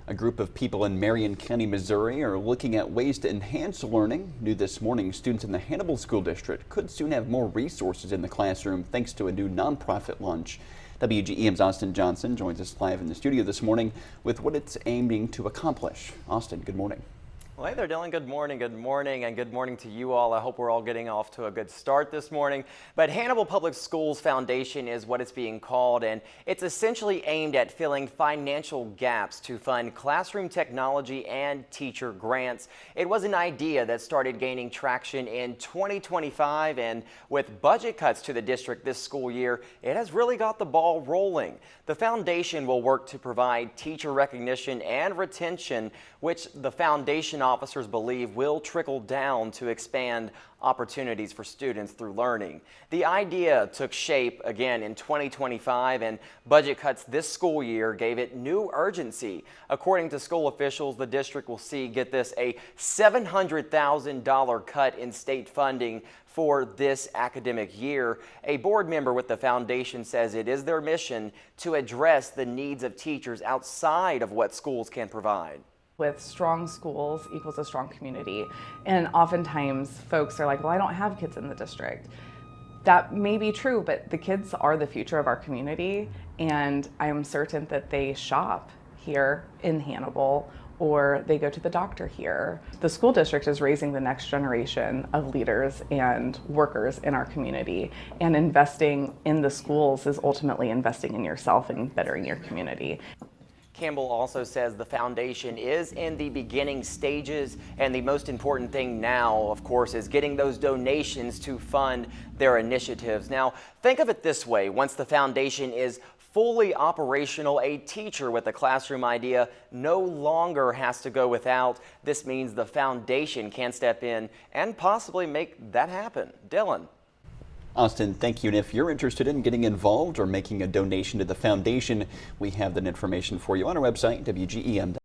A group of people in Marion County, Missouri are looking at ways to enhance learning. New this morning, students in the Hannibal School District could soon have more resources in the classroom thanks to a new nonprofit lunch. WGEM's Austin Johnson joins us live in the studio this morning with what it's aiming to accomplish. Austin, good morning. Well, hey there, Dylan. Good morning, and good morning to you all. I hope we're all getting off to a good start this morning. But Hannibal Public Schools Foundation is what it's being called, and it's essentially aimed at filling financial gaps to fund classroom technology and teacher grants. It was an idea that started gaining traction in 2025, and with budget cuts to the district this school year, it has really got the ball rolling. The foundation will work to provide teacher recognition and retention, which the foundation officers believe will trickle down to expand opportunities for students through learning. The idea took shape again in 2025, and budget cuts this school year gave it new urgency. According to school officials, the district will see, get this, a $700,000 cut in state funding for this academic year. A board member with the foundation says it is their mission to address the needs of teachers outside of what schools can provide. With strong schools equals a strong community. And oftentimes folks are like, well, I don't have kids in the district. That may be true, but the kids are the future of our community. And I am certain that they shop here in Hannibal or they go to the doctor here. The school district is raising the next generation of leaders and workers in our community. And investing in the schools is ultimately investing in yourself and bettering your community. Campbell also says the foundation is in the beginning stages, and the most important thing now, of course, is getting those donations to fund their initiatives. Now, think of it this way. Once the foundation is fully operational, a teacher with a classroom idea no longer has to go without. This means the foundation can step in and possibly make that happen. Dylan. Austin, thank you. And if you're interested in getting involved or making a donation to the foundation, we have that information for you on our website, WGEM.com.